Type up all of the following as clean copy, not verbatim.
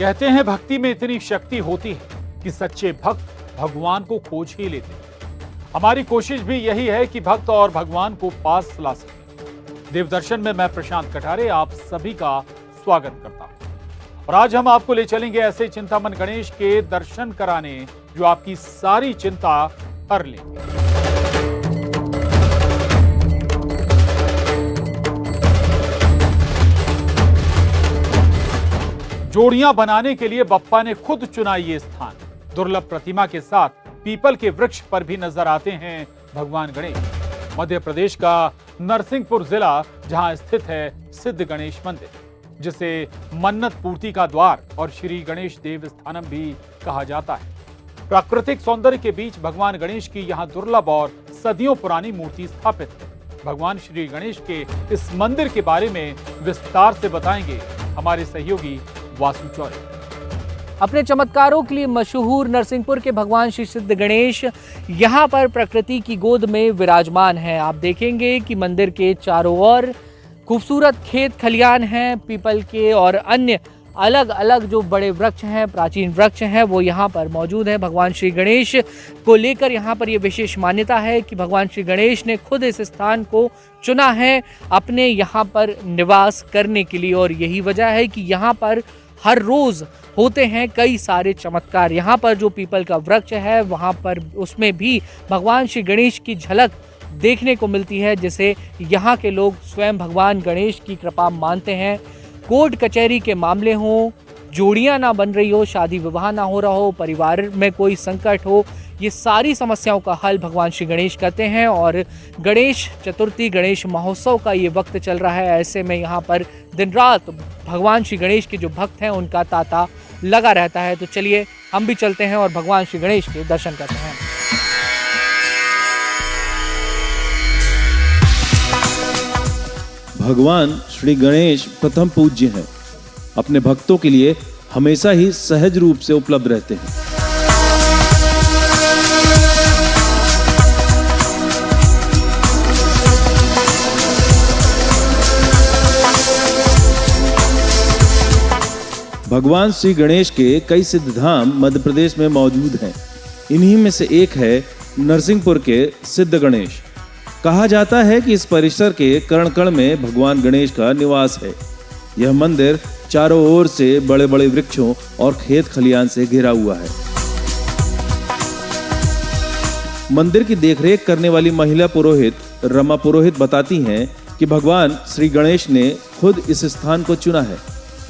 कहते हैं भक्ति में इतनी शक्ति होती है कि सच्चे भक्त भगवान को खोज ही लेते हैं। हमारी कोशिश भी यही है कि भक्त और भगवान को पास ला सके। देवदर्शन में मैं प्रशांत कठारे आप सभी का स्वागत करता हूं और आज हम आपको ले चलेंगे ऐसे चिंतामन गणेश के दर्शन कराने जो आपकी सारी चिंता हर लेंगे। जोड़ियां बनाने के लिए बप्पा ने खुद चुना ये स्थान। दुर्लभ प्रतिमा के साथ पीपल के वृक्ष पर भी नजर आते हैं भगवान गणेश। मध्य प्रदेश का नरसिंहपुर जिला जहां स्थित है सिद्ध गणेश मंदिर, जिसे मन्नत पूर्ति का द्वार और श्री गणेश देव स्थानम भी कहा जाता है। प्राकृतिक सौंदर्य के बीच भगवान गणेश की यहाँ दुर्लभ और सदियों पुरानी मूर्ति स्थापित है। भगवान श्री गणेश के इस मंदिर के बारे में विस्तार से बताएंगे हमारे सहयोगी वासु चौरे। अपने चमत्कारों के लिए मशहूर नरसिंहपुर के भगवान श्री सिद्ध गणेश यहाँ पर प्रकृति की गोद में विराजमान हैं। आप देखेंगे कि मंदिर के चारों ओर खूबसूरत खेत खलियान हैं, पीपल के और अन्य अलग अलग जो बड़े वृक्ष हैं, प्राचीन वृक्ष हैं, वो यहाँ पर मौजूद हैं। भगवान श्री गणेश को लेकर यहाँ पर ये विशेष मान्यता है कि भगवान श्री गणेश ने खुद इस स्थान को चुना है अपने यहाँ पर निवास करने के लिए और यही वजह है कि यहाँ पर हर रोज़ होते हैं कई सारे चमत्कार। यहाँ पर जो पीपल का वृक्ष है वहाँ पर उसमें भी भगवान श्री गणेश की झलक देखने को मिलती है, जिसे यहाँ के लोग स्वयं भगवान गणेश की कृपा मानते हैं। कोर्ट कचहरी के मामले हों, जोड़ियां ना बन रही हो, शादी विवाह ना हो रहा हो, परिवार में कोई संकट हो, ये सारी समस्याओं का हल भगवान श्री गणेश करते हैं। और गणेश चतुर्थी, गणेश महोत्सव का ये वक्त चल रहा है, ऐसे में यहाँ पर दिन रात भगवान श्री गणेश के जो भक्त हैं उनका तांता लगा रहता है। तो चलिए हम भी चलते हैं और भगवान श्री गणेश के दर्शन करते हैं। भगवान श्री गणेश प्रथम पूज्य हैं। अपने भक्तों के लिए हमेशा ही सहज रूप से उपलब्ध रहते हैं। भगवान श्री गणेश के कई सिद्ध धाम मध्य प्रदेश में मौजूद हैं। इन्हीं में से एक है नरसिंहपुर के सिद्ध गणेश। कहा जाता है कि इस परिसर के कण कण में भगवान गणेश का निवास है। यह मंदिर चारों ओर से बड़े बड़े वृक्षों और खेत खलियान से घिरा हुआ है। मंदिर की देखरेख करने वाली महिला पुरोहित रमा पुरोहित बताती हैं कि भगवान श्री गणेश ने खुद इस स्थान को चुना है।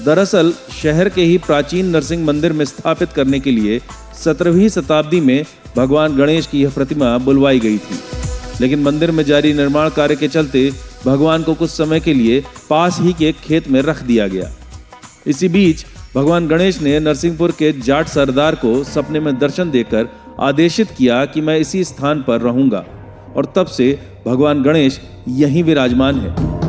दरअसल शहर के ही प्राचीन नरसिंह मंदिर में स्थापित करने के लिए 17वीं शताब्दी में भगवान गणेश की यह प्रतिमा बुलवाई गई थी, लेकिन मंदिर में जारी निर्माण कार्य के चलते भगवान को कुछ समय के लिए पास ही के खेत में रख दिया गया। इसी बीच भगवान गणेश ने नरसिंहपुर के जाट सरदार को सपने में दर्शन देकर आदेशित किया कि मैं इसी स्थान पर रहूंगा और तब से भगवान गणेश यहीं विराजमान है।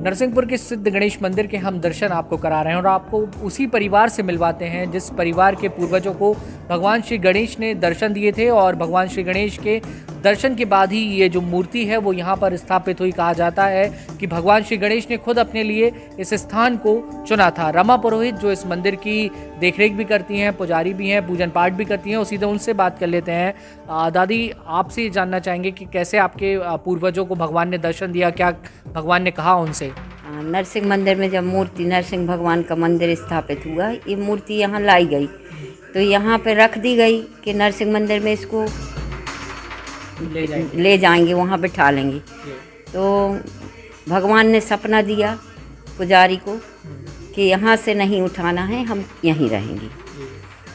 नरसिंहपुर के सिद्ध गणेश मंदिर के हम दर्शन आपको करा रहे हैं और आपको उसी परिवार से मिलवाते हैं जिस परिवार के पूर्वजों को भगवान श्री गणेश ने दर्शन दिए थे और भगवान श्री गणेश के दर्शन के बाद ही ये जो मूर्ति है वो यहाँ पर स्थापित हुई। कहा जाता है कि भगवान श्री गणेश ने खुद अपने लिए इस स्थान को चुना था। रमा पुरोहित जो इस मंदिर की देखरेख भी करती हैं, पुजारी भी हैं, पूजन पाठ भी करती हैं, और सीधे उनसे बात कर लेते हैं। दादी, आपसे ये जानना चाहेंगे कि कैसे आपके पूर्वजों को भगवान ने दर्शन दिया, क्या भगवान ने कहा उनसे? नरसिंह मंदिर में जब मूर्ति नरसिंह भगवान का मंदिर स्थापित हुआ, ये मूर्ति यहाँ लाई गई तो यहाँ पे रख दी गई कि नरसिंह मंदिर में इसको ले जाएंगे, वहाँ बिठा लेंगे। तो भगवान ने सपना दिया पुजारी को कि यहाँ से नहीं उठाना है, हम यहीं रहेंगे।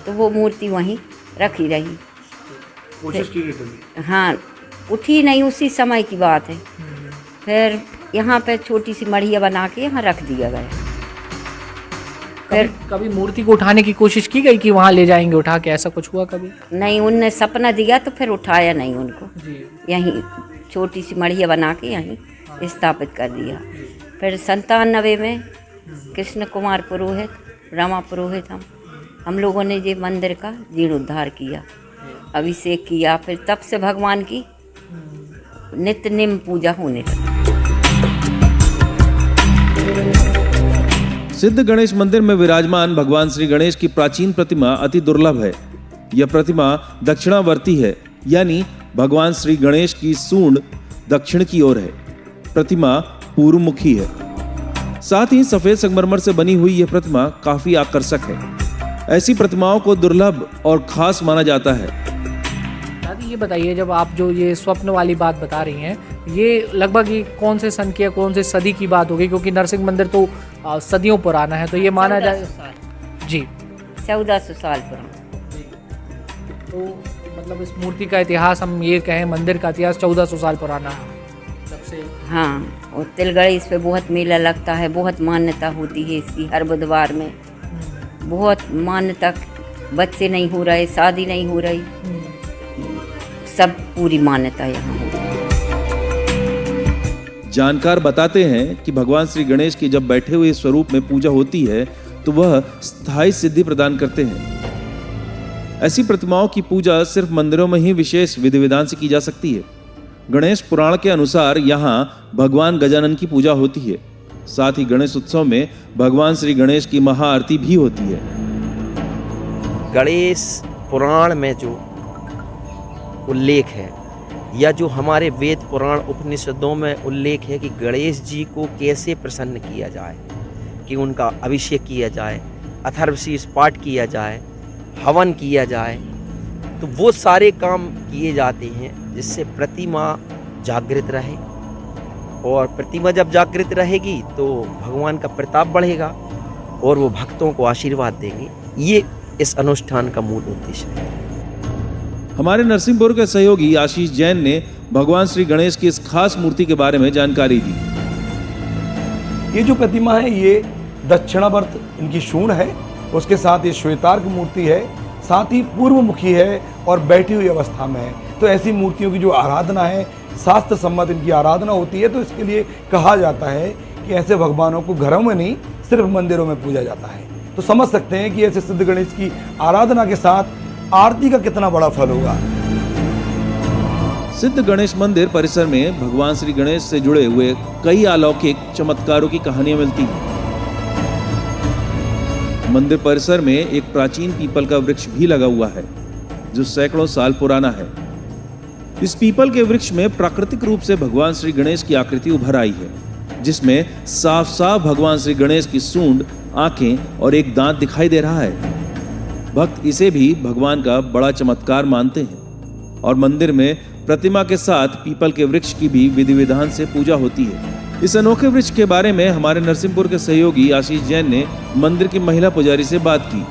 तो वो मूर्ति वहीं रखी रही। कोशिश की गई। हाँ, उठी नहीं, उसी समय की बात है। फिर यहाँ पे छोटी सी मढ़िया बना के यहाँ रख दिया गया। फिर कभी मूर्ति को उठाने की कोशिश की गई कि वहाँ ले जाएंगे उठा के, ऐसा कुछ हुआ कभी? नहीं, उनने सपना दिया तो फिर उठाया नहीं उनको। यहीं छोटी सी मढ़िया बना के यहीं स्थापित कर दिया। फिर 97 में कृष्ण कुमार पुरोहित, रमा पुरोहित, हम लोगों ने ये मंदिर का जीर्णोद्धार किया, अभिषेक किया। फिर तब से भगवान की नित्य निम्न पूजा होने लगी। सिद्ध गणेश मंदिर में विराजमान भगवान श्री गणेश की प्राचीन प्रतिमा अति दुर्लभ है। यह प्रतिमा दक्षिणावर्ती है, यानी भगवान श्री गणेश की सूंड दक्षिण की ओर है। प्रतिमा पूर्वमुखी है। साथ ही सफेद संगमरमर से बनी हुई यह प्रतिमा काफी आकर्षक है। ऐसी प्रतिमाओं को दुर्लभ और खास माना जाता है। दादी ये बताइए, जब आप जो ये स्वप्न वाली बात बता रही हैं, ये लगभग ये कौन से सन की, कौन से सदी की बात होगी? क्योंकि नरसिंह मंदिर तो सदियों पुराना है, तो ये माना जाए जी 1400 साल पुराना। तो मतलब इस मूर्ति का इतिहास, हम ये कहें मंदिर का इतिहास 1400 साल पुराना है सबसे। हाँ, और तिलगणेश पे बहुत मेला लगता है, बहुत मान्यता होती है इसकी। हर बुधवार में बहुत मान्यता, बच्चे नहीं हो रहे, शादी नहीं हो रही, सब पूरी मान्यता यहाँ हो। जानकार बताते हैं कि भगवान श्री गणेश की जब बैठे हुए स्वरूप में पूजा होती है तो वह स्थायी सिद्धि प्रदान करते हैं। ऐसी प्रतिमाओं की पूजा सिर्फ मंदिरों में ही विशेष विधि विधान से की जा सकती है। गणेश पुराण के अनुसार यहाँ भगवान गजानन की पूजा होती है। साथ ही गणेश उत्सव में भगवान श्री गणेश की महाआरती भी होती है। गणेश पुराण में जो उल्लेख है, या जो हमारे वेद पुराण उपनिषदों में उल्लेख है कि गणेश जी को कैसे प्रसन्न किया जाए, कि उनका अभिषेक किया जाए, अथर्वशीष पाठ किया जाए, हवन किया जाए, तो वो सारे काम किए जाते हैं जिससे प्रतिमा जागृत रहे। और प्रतिमा जब जागृत रहेगी तो भगवान का प्रताप बढ़ेगा और वो भक्तों को आशीर्वाद देंगे। ये इस अनुष्ठान का मूल उद्देश्य है। हमारे नरसिंहपुर के सहयोगी आशीष जैन ने भगवान श्री गणेश की इस खास मूर्ति के बारे में जानकारी दी। ये जो प्रतिमा है ये दक्षिणावर्त इनकी शूण है, उसके साथ ये श्वेतार्क मूर्ति है, साथ ही पूर्वमुखी है और बैठी हुई अवस्था में है। तो ऐसी मूर्तियों की जो आराधना है, शास्त्र सम्मत इनकी आराधना होती है। तो इसके लिए कहा जाता है कि ऐसे भगवानों को घरों में नहीं, सिर्फ मंदिरों में पूजा जाता है। तो समझ सकते हैं कि ऐसे सिद्ध गणेश की आराधना के साथ आरती का कितना बड़ा फल होगा। सिद्ध गणेश मंदिर परिसर में भगवान श्री गणेश से जुड़े हुए कई अलौकिक चमत्कारों की कहानियां मिलती हैं। मंदिर परिसर में एक प्राचीन पीपल का वृक्ष भी लगा हुआ है जो सैकड़ों साल पुराना है। इस पीपल के वृक्ष में प्राकृतिक रूप से भगवान श्री गणेश की आकृति उभर आई है, जिसमें साफ साफ भगवान श्री गणेश की सूंड, आंखें और एक दांत दिखाई दे रहा है। भक्त इसे भी भगवान का बड़ा चमत्कार मानते हैं और मंदिर में प्रतिमा के साथ पीपल के वृक्ष की भी विधि विधान से पूजा होती है। इस अनोखे वृक्ष के बारे में हमारे नरसिंहपुर के सहयोगी आशीष जैन ने मंदिर की महिला पुजारी से बात की।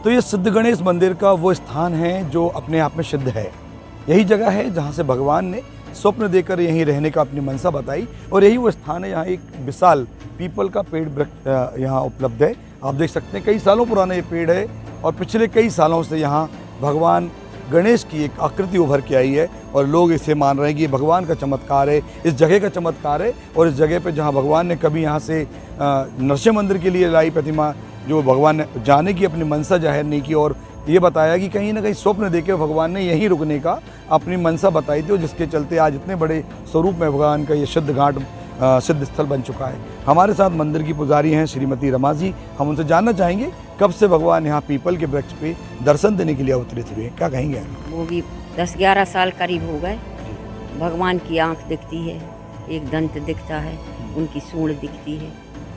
तो ये सिद्ध गणेश मंदिर का वो स्थान है जो अपने आप में सिद्ध है। यही जगह है जहाँ से भगवान ने स्वप्न देकर यहीं रहने का अपनी मनसा बताई, और यही वो स्थान है यहाँ एक विशाल पीपल का पेड़ वृक्ष यहाँ उपलब्ध है। आप देख सकते हैं कई सालों पुराना ये पेड़ है और पिछले कई सालों से यहाँ भगवान गणेश की एक आकृति उभर के आई है और लोग इसे मान रहे हैं कि ये भगवान का चमत्कार है, इस जगह का चमत्कार है। और इस जगह पे जहाँ भगवान ने कभी यहाँ से नरसिंह मंदिर के लिए लाई प्रतिमा, जो भगवान ने जाने की अपनी मनसा जाहिर नहीं की और ये बताया कि कहीं ना कहीं स्वप्न देके भगवान ने यहीं रुकने का अपनी मनसा बताई थी, और जिसके चलते आज इतने बड़े स्वरूप में भगवान का ये सिद्ध घाट सिद्ध स्थल बन चुका है। हमारे साथ मंदिर की पुजारी हैं श्रीमती रमा जी। हम उनसे जानना चाहेंगे कब से भगवान यहाँ पीपल के वृक्ष पे दर्शन देने के लिए अवतरित हुए, क्या कहेंगे? वो भी 10-11 साल करीब हो गए। भगवान की आंख दिखती है, एक दंत दिखता है, उनकी सूंड दिखती है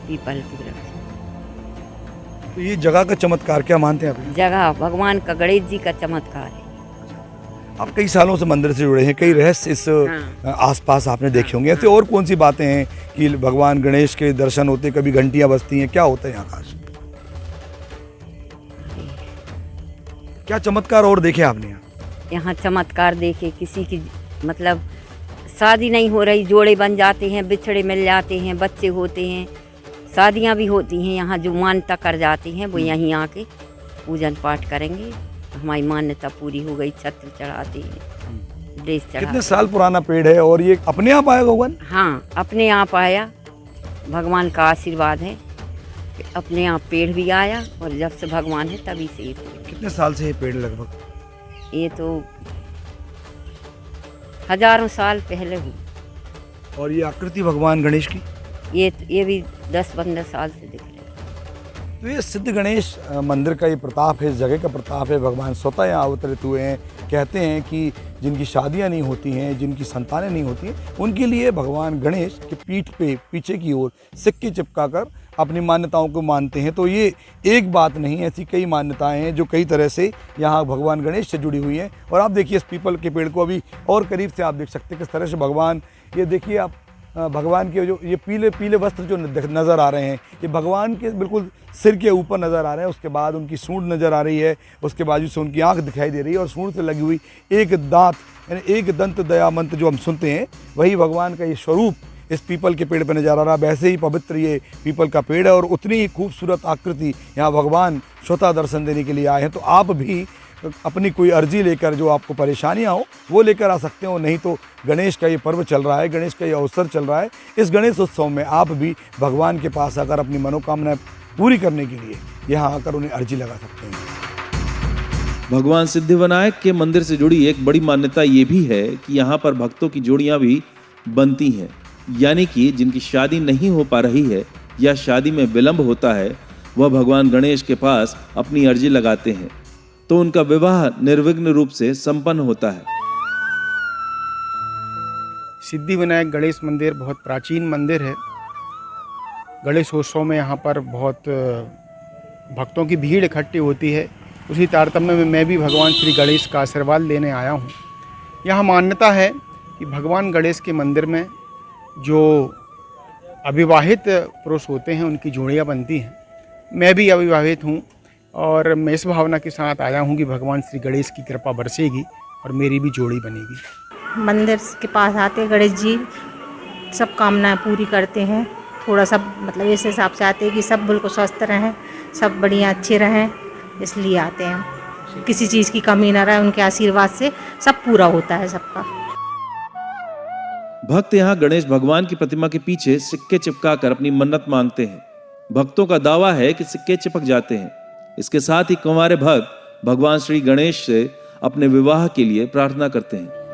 पीपल के वृक्ष। तो ये जगह का चमत्कार क्या मानते हैं आप? जगह भगवान का, गणेश जी का चमत्कार है। आप कई सालों से मंदिर से जुड़े हैं, कई रहस्य इस आसपास आपने देखे होंगे। ऐसे और कौन सी बातें हैं कि भगवान गणेश के दर्शन होते, कभी घंटियां बजती हैं, क्या होता है यहाँ खास? क्या चमत्कार और देखे आपने यहाँ? यहाँ चमत्कार देखे, किसी की मतलब शादी नहीं हो रही, जोड़े बन जाते हैं, बिछड़े मिल जाते हैं, बच्चे होते हैं, शादियाँ भी होती हैं। यहाँ जो मान्यता कर जाती हैं वो यहीं आके पूजन पाठ करेंगे, हमारी मान्यता पूरी हो गई। छत्र चढ़ाते हैं, ड्रेस चढ़ाते। कितने साल पुराना पेड़ है और ये अपने आप आया भगवान? हाँ, अपने आप आया, भगवान का आशीर्वाद है। अपने आप पेड़ भी आया और जब से भगवान है तभी से ये पेड़। कितने साल से ये पेड़ लगभग? ये तो हजारों साल पहले हुई। और ये आकृति भगवान गणेश की? ये भी 10-15 साल से दिख रही है। तो ये सिद्ध गणेश मंदिर का ये प्रताप है, इस जगह का प्रताप है। भगवान स्वतः यहाँ अवतरित हुए हैं। कहते हैं कि जिनकी शादियाँ नहीं होती हैं, जिनकी संतानें नहीं होती हैं, उनके लिए भगवान गणेश के पीठ पे पीछे की ओर सिक्के चिपका कर अपनी मान्यताओं को मानते हैं। तो ये एक बात नहीं, ऐसी कई मान्यताएं हैं जो कई तरह से यहाँ भगवान गणेश से जुड़ी हुई हैं। और आप देखिए इस पीपल के पेड़ को अभी और करीब से आप देख सकते हैं किस तरह से भगवान, ये देखिए आप भगवान के जो ये पीले पीले वस्त्र जो नज़र आ रहे हैं, ये भगवान के बिल्कुल सिर के ऊपर नज़र आ रहे हैं। उसके बाद उनकी सूंड नज़र आ रही है, उसके बाजू से उनकी आंख दिखाई दे रही है और सूंड से लगी हुई एक दांत, यानी एक दंत दया मंत्र जो हम सुनते हैं, वही भगवान का ये स्वरूप इस पीपल के पेड़ पर नज़र आ रहा। वैसे ही पवित्र ये पीपल का पेड़ है और उतनी ही खूबसूरत आकृति यहाँ भगवान स्वतः दर्शन देने के लिए आए हैं। तो आप भी अपनी कोई अर्जी लेकर, जो आपको परेशानियाँ हो वो लेकर आ सकते हो। नहीं तो गणेश का ये पर्व चल रहा है, गणेश का ये अवसर चल रहा है, इस गणेश उत्सव में आप भी भगवान के पास आकर अपनी मनोकामनाएं पूरी करने के लिए यहाँ आकर उन्हें अर्जी लगा सकते हैं। भगवान सिद्धिविनायक के मंदिर से जुड़ी एक बड़ी मान्यता ये भी है कि यहाँ पर भक्तों की जोड़ियाँ भी बनती हैं, यानी कि जिनकी शादी नहीं हो पा रही है या शादी में विलंब होता है, वह भगवान गणेश के पास अपनी अर्जी लगाते हैं तो उनका विवाह निर्विघ्न रूप से संपन्न होता है। सिद्धिविनायक गणेश मंदिर बहुत प्राचीन मंदिर है। गणेशोत्सव में यहाँ पर बहुत भक्तों की भीड़ इकट्ठी होती है। उसी तारतम्य में मैं भी भगवान श्री गणेश का आशीर्वाद लेने आया हूँ। यहाँ मान्यता है कि भगवान गणेश के मंदिर में जो अविवाहित पुरुष होते हैं उनकी जोड़ियाँ बनती हैं। मैं भी अविवाहित हूँ और मैं इस भावना के साथ आया हूँ कि भगवान श्री गणेश की कृपा बरसेगी और मेरी भी जोड़ी बनेगी। मंदिर के पास आते गणेश जी सब कामनाएं पूरी करते हैं। थोड़ा सा मतलब इस हिसाब से आते हैं कि सब बिल्कुल स्वस्थ रहें, सब बढ़िया अच्छे रहें, इसलिए आते हैं। किसी चीज़ की कमी ना रहे, उनके आशीर्वाद से सब पूरा होता है सबका। भक्त यहाँ गणेश भगवान की प्रतिमा के पीछे सिक्के चिपकाकर अपनी मन्नत मांगते हैं। भक्तों का दावा है कि सिक्के चिपक जाते हैं। इसके साथ ही कुंवारे भक्त भगवान श्री गणेश से अपने विवाह के लिए प्रार्थना करते हैं।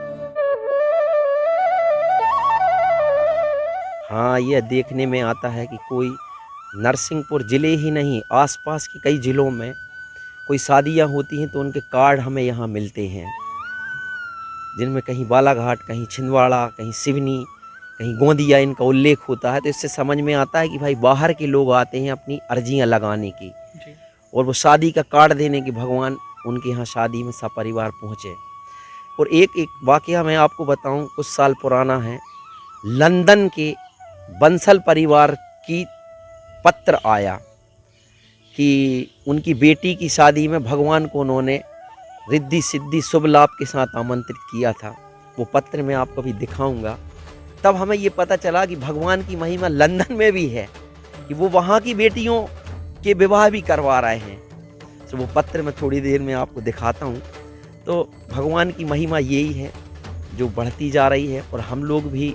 हाँ, यह देखने में आता है कि कोई नरसिंहपुर ज़िले ही नहीं, आसपास के कई ज़िलों में कोई शादियाँ होती हैं तो उनके कार्ड हमें यहाँ मिलते हैं, जिनमें कहीं बालाघाट, कहीं छिंदवाड़ा, कहीं सिवनी, कहीं गोंदिया इनका उल्लेख होता है। तो इससे समझ में आता है कि भाई बाहर के लोग आते हैं अपनी अर्जियाँ लगाने की और वो शादी का कार्ड देने की, भगवान उनके यहाँ शादी में सपरिवार पहुँचे। और एक वाकया मैं आपको बताऊं, कुछ साल पुराना है। लंदन के बंसल परिवार की पत्र आया कि उनकी बेटी की शादी में भगवान को उन्होंने रिद्धि सिद्धि शुभ लाभ के साथ आमंत्रित किया था। वो पत्र मैं आपको भी दिखाऊंगा। तब हमें ये पता चला कि भगवान की महिमा लंदन में भी है, कि वो वहाँ की बेटियों के विवाह भी करवा रहे हैं। तो वो पत्र मैं थोड़ी देर में आपको दिखाता हूँ। तो भगवान की महिमा यही है जो बढ़ती जा रही है। और हम लोग भी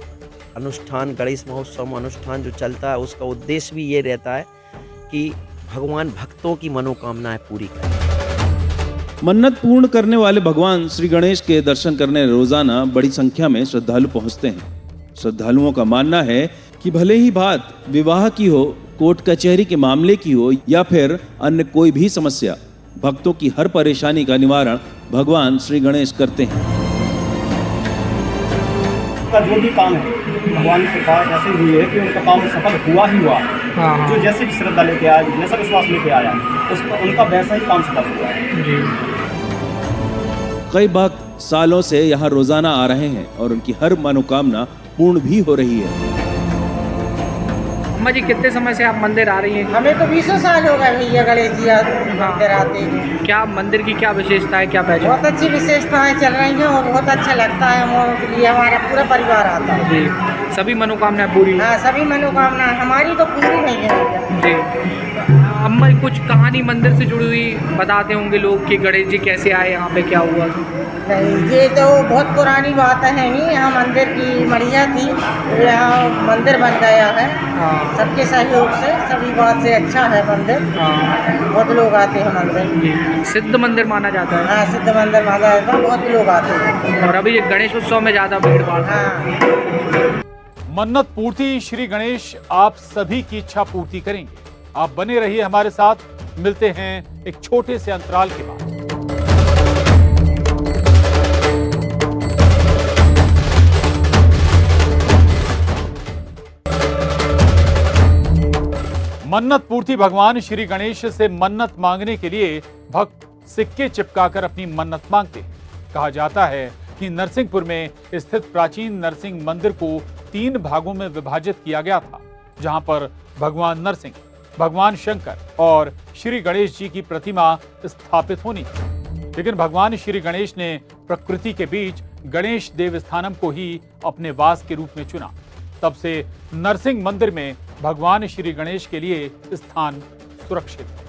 अनुष्ठान, गणेश महोत्सव अनुष्ठान जो चलता है, उसका उद्देश्य भी ये रहता है कि भगवान भक्तों की मनोकामनाएं पूरी करें। मन्नत पूर्ण करने वाले भगवान श्री गणेश के दर्शन करने रोजाना बड़ी संख्या में श्रद्धालु पहुंचते हैं। श्रद्धालुओं का मानना है कि भले ही बात विवाह की हो, कोर्ट कचहरी के मामले की हो या फिर अन्य कोई भी समस्या, भक्तों की हर परेशानी का निवारण भगवान श्री गणेश करते हैं। का जो भी काम है भगवान की कृपा ऐसे हुई है कि उनका काम सफल हुआ ही हुआ। जो जैसे भी श्रद्धा लेके आया, जैसा विश्वास लेके आया, उसका उनका वैसा ही काम सफल हुआ है। कई भक्त सालों से यहाँ रोजाना आ रहे हैं और उनकी हर मनोकामना पूर्ण भी हो रही है। अम्मा जी, कितने समय से आप मंदिर आ रही हैं? हमें तो 20 साल हो गए भैया गणेश जी मंदिर आते हैं। क्या मंदिर की क्या विशेषता है, क्या पहचान? बहुत अच्छी विशेषताएं चल रही हैं और बहुत अच्छा लगता है हम लोगों के लिए। हमारा पूरा परिवार आता है जी। सभी मनोकामनाएं पूरी? हाँ, सभी मनोकामनाएं हमारी तो पूरी नहीं है जी। अम्मा, कुछ कहानी मंदिर से जुड़ी हुई बताते होंगे लोग कि गणेश जी कैसे आए, यहाँ पे क्या हुआ? नहीं, ये तो बहुत पुरानी बात है नहीं। यहाँ मंदिर की मढ़िया थी, यहाँ मंदिर बन गया है। सबके सहयोग से, सभी बात से अच्छा है मंदिर। बहुत लोग आते हैं मंदिर। सिद्ध मंदिर माना जाता है? हाँ, सिद्ध मंदिर माना जाता है, बहुत लोग आते हैं। और अभी ये गणेश उत्सव में ज़्यादा भीड़ भाड़। मन्नत पूर्ति श्री गणेश आप सभी की इच्छा पूर्ति करेंगे। आप बने रहिए हमारे साथ, मिलते हैं एक छोटे से अंतराल के बाद। मन्नत पूर्ति। भगवान श्री गणेश से मन्नत मांगने के लिए भक्त सिक्के चिपकाकर अपनी मन्नत मांगते हैं। कहा जाता है कि नरसिंहपुर में स्थित प्राचीन नरसिंह मंदिर को 3 भागों में विभाजित किया गया था, जहां पर भगवान नरसिंह, भगवान शंकर और श्री गणेश जी की प्रतिमा स्थापित होनी थी। लेकिन भगवान श्री गणेश ने प्रकृति के बीच गणेश देवस्थानम को ही अपने वास के रूप में चुना। तब से नरसिंह मंदिर में भगवान श्री गणेश के लिए स्थान सुरक्षित है।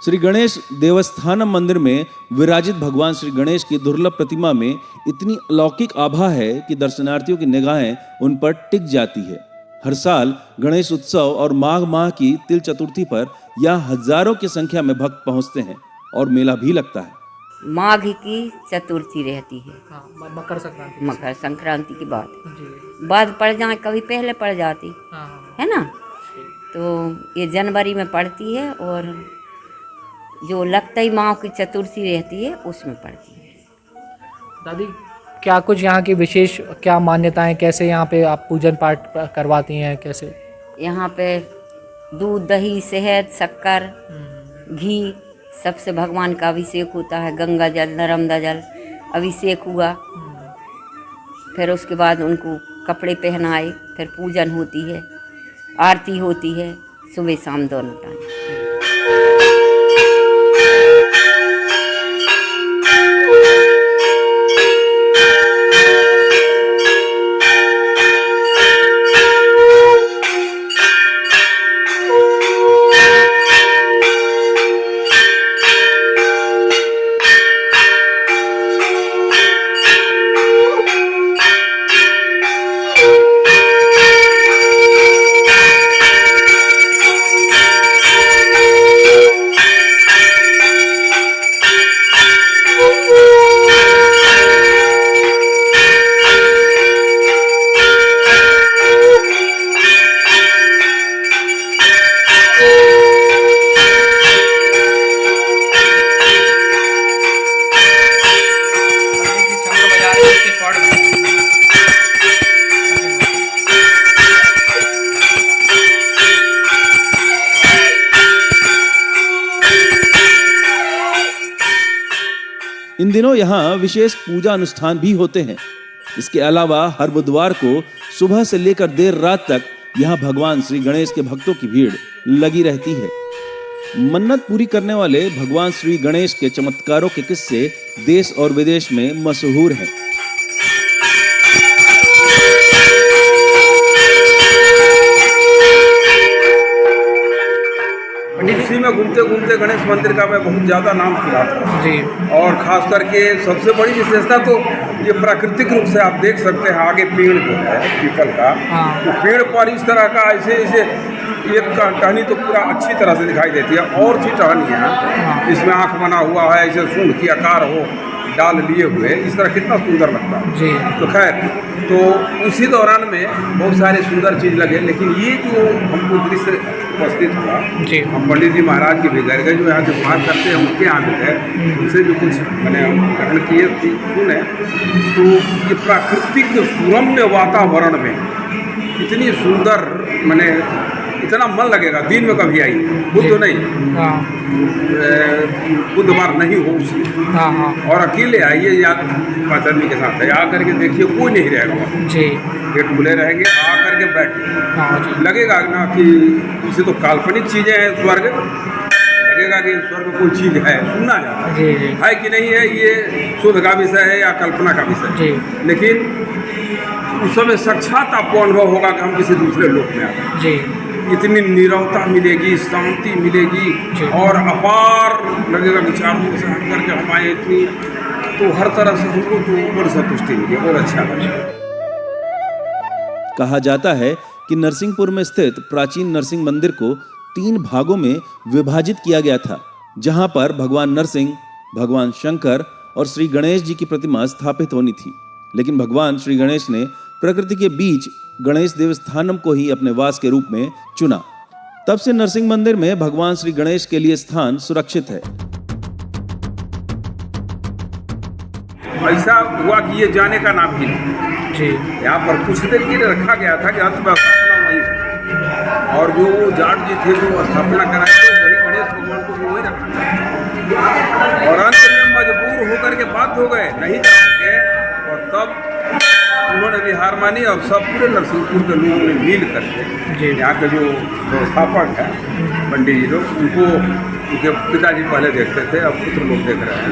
श्री गणेश देवस्थानम मंदिर में विराजित भगवान श्री गणेश की दुर्लभ प्रतिमा में इतनी अलौकिक आभा है कि दर्शनार्थियों की निगाहें उन पर टिक जाती है। हर साल गणेश उत्सव और माघ माह की तिल चतुर्थी पर यहाँ हजारों की संख्या में भक्त पहुँचते हैं और मेला भी लगता है। माघ की चतुर्थी रहती है, मकर संक्रांति के बाद पड़ जाए, कभी पहले पड़ जाती है ना, तो ये जनवरी में पड़ती है और जो लगता ही माह की चतुर्थी रहती है उसमें पड़ती है। दादी, क्या कुछ यहाँ की विशेष क्या मान्यताएं, कैसे यहाँ पे आप पूजन पाठ करवाती हैं, कैसे? यहाँ पे दूध, दही, शहद, शक्कर, घी सबसे भगवान का अभिषेक होता है। गंगा जल, नर्मदा जल अभिषेक हुआ, फिर उसके बाद उनको कपड़े पहनाए, फिर पूजन होती है, आरती होती है सुबह शाम दोनों टाइम। इन दिनों यहाँ विशेष पूजा अनुष्ठान भी होते हैं। इसके अलावा हर बुधवार को सुबह से लेकर देर रात तक यहाँ भगवान श्री गणेश के भक्तों की भीड़ लगी रहती है। मन्नत पूरी करने वाले भगवान श्री गणेश के चमत्कारों के किस्से देश और विदेश में मशहूर हैं। इसी में घूमते घूमते गणेश मंदिर का मैं बहुत ज़्यादा नाम सुना था जी। और ख़ास करके सबसे बड़ी विशेषता तो ये प्राकृतिक रूप से आप देख सकते हैं, आगे पेड़ जो है पीपल का, तो पेड़ पर इस तरह का ऐसे ऐसे एक टहनी तो पूरा अच्छी तरह से दिखाई देती है, और सी टहनी है इसमें आँख बना हुआ है, ऐसे सूंड की आकार हो, डाल लिए हुए, इस तरह कितना सुंदर लगता है जी। तो खैर, तो उसी दौरान में बहुत सारे सुंदर चीज़ लगे, लेकिन ये जो हमको दृश्य उपस्थित हुआ, हम पंडित जी महाराज के भी घर गए, जो यहाँ जो बात करते हैं उनके यहाँ भी गए, उनसे जो कुछ मैंने ग्रहण किए सुने, तो ये प्राकृतिक सुरम्य वातावरण में इतनी सुंदर, मैंने इतना मन लगेगा, दिन में कभी आई बुध तो नहीं, बुधवार नहीं हो उसमें, और अकेले आइए या 5 आदमी के साथ है, आकर के देखिए कोई नहीं रहेगा जी, गेट खुले रहेंगे, आकर के बैठिए, लगेगा ना कि इसे तो काल्पनिक चीज़ें हैं, स्वर्ग लगेगा कि स्वर्ग कोई चीज़ है, सुनना जाता है कि नहीं है, ये शुद्ध का विषय है या कल्पना का विषय, लेकिन उस समय साक्षात आपको अनुभव होगा कि हम किसी दूसरे लोक में आ गए। इतनी नीरवता मिलेगी, शांति मिलेगी, और अपार लगेगा विचारों से हट करके हम आए, इतनी तो हर तरह से हमको तो बड़ी संतुष्टि मिली, बहुत अच्छा लगा। कहा जाता है कि नरसिंहपुर में स्थित प्राचीन नरसिंह मंदिर को 3 भागों में विभाजित किया गया था, जहां पर भगवान नरसिंह, भगवान शंकर और श्री गणेश जी की प्रतिमा स्थापित होनी थी। लेकिन भगवान श्री गणेश ने प्रकृति के बीच गणेश देवस्थानम को ही अपने वास के रूप में चुना तब से नरसिंह मंदिर में भगवान श्री गणेश के लिए स्थान सुरक्षित है। ऐसा हुआ कि ये जाने का नाम ही नहीं जी। यहाँ पर कुछ देर के लिए रखा गया था कि अर्थव्यवस्था वही, और जो जाट जी थे जो स्थापना कराए थे वही गणेश भगवान को भी वही रखना चाहते, और अंत में मजबूर होकर के बाध्य हो गए नहीं जा सके, और तब उन्होंने भी हार मानी और सब पूरे नरसिंहपुर के लोगों ने मिल करके यहाँ के जो व्यवस्थापक हैं पंडित जी लोग, उनको उनके पिताजी पहले देखते थे, अब पुत्र लोग देख रहे हैं,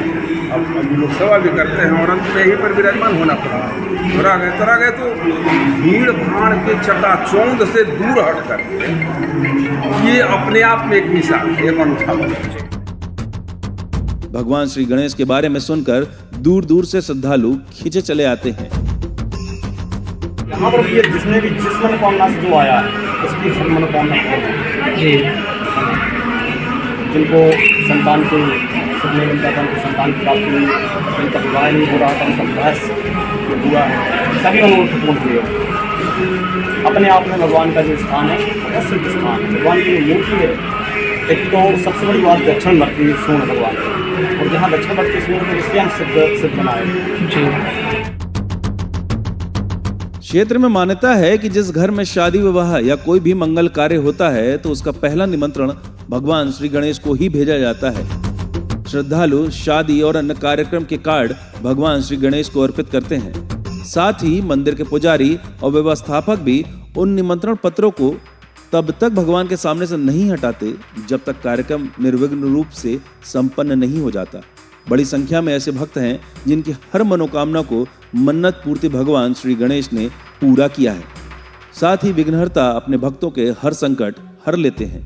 अब लोग सेवा भी करते हैं, और अंत में यहीं पर विराजमान होना पड़ा। तोरा गए तो भीड़ भाड़ के चकाचौंध से दूर हट करके ये अपने आप में एक मिसाल, एक अनूठा बना। भगवान श्री गणेश के बारे में सुनकर दूर दूर से श्रद्धालु खींचे चले आते हैं। यहाँ पर ये जिसने भी जिस मनोकामना से जो आया है उसकी हर मनोकामना जी, जिनको संतान के सपने बन जाता है, संतान की प्राप्ति हुई, जिनका विवाह नहीं हो रहा था, उनका विवाह हुआ है, सभी अनुरोध पूर्ण हुए। अपने आप में भगवान का जो स्थान है वो सिद्ध स्थान है। भगवान की जो मूर्ति है, एक तो सबसे बड़ी बात दक्षिण वर्ती सूर्य भगवान, और जहाँ दक्षिण वर्ती सूर्य को इसलिए हम सिद्ध बनाए जी। क्षेत्र में मान्यता है कि जिस घर में शादी विवाह या कोई भी मंगल कार्य होता है तो उसका पहला निमंत्रण भगवान श्री गणेश को ही भेजा जाता है। श्रद्धालु शादी और अन्य कार्यक्रम के कार्ड भगवान श्री गणेश को अर्पित करते हैं। साथ ही मंदिर के पुजारी और व्यवस्थापक भी उन निमंत्रण पत्रों को तब तक भगवान के सामने से नहीं हटाते जब तक कार्यक्रम निर्विघ्न रूप से संपन्न नहीं हो जाता। बड़ी संख्या में ऐसे भक्त हैं जिनकी हर मनोकामना को मन्नत पूर्ति भगवान श्री गणेश ने पूरा किया है। साथ ही विघ्नहर्ता अपने भक्तों के हर संकट हर लेते हैं।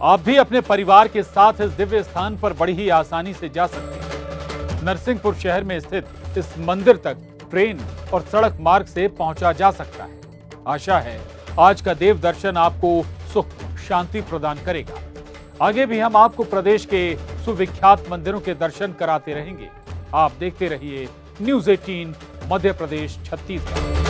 आप भी अपने परिवार के साथ इस दिव्य स्थान पर बड़ी ही आसानी से जा सकते हैं। नरसिंहपुर शहर में स्थित इस मंदिर तक ट्रेन और सड़क मार्ग से पहुंचा जा सकता है। आशा है आज का देव दर्शन आपको सुख शांति प्रदान करेगा। आगे भी हम आपको प्रदेश के सुविख्यात मंदिरों के दर्शन कराते रहेंगे। आप देखते रहिए न्यूज़ 18 मध्य प्रदेश छत्तीसगढ़।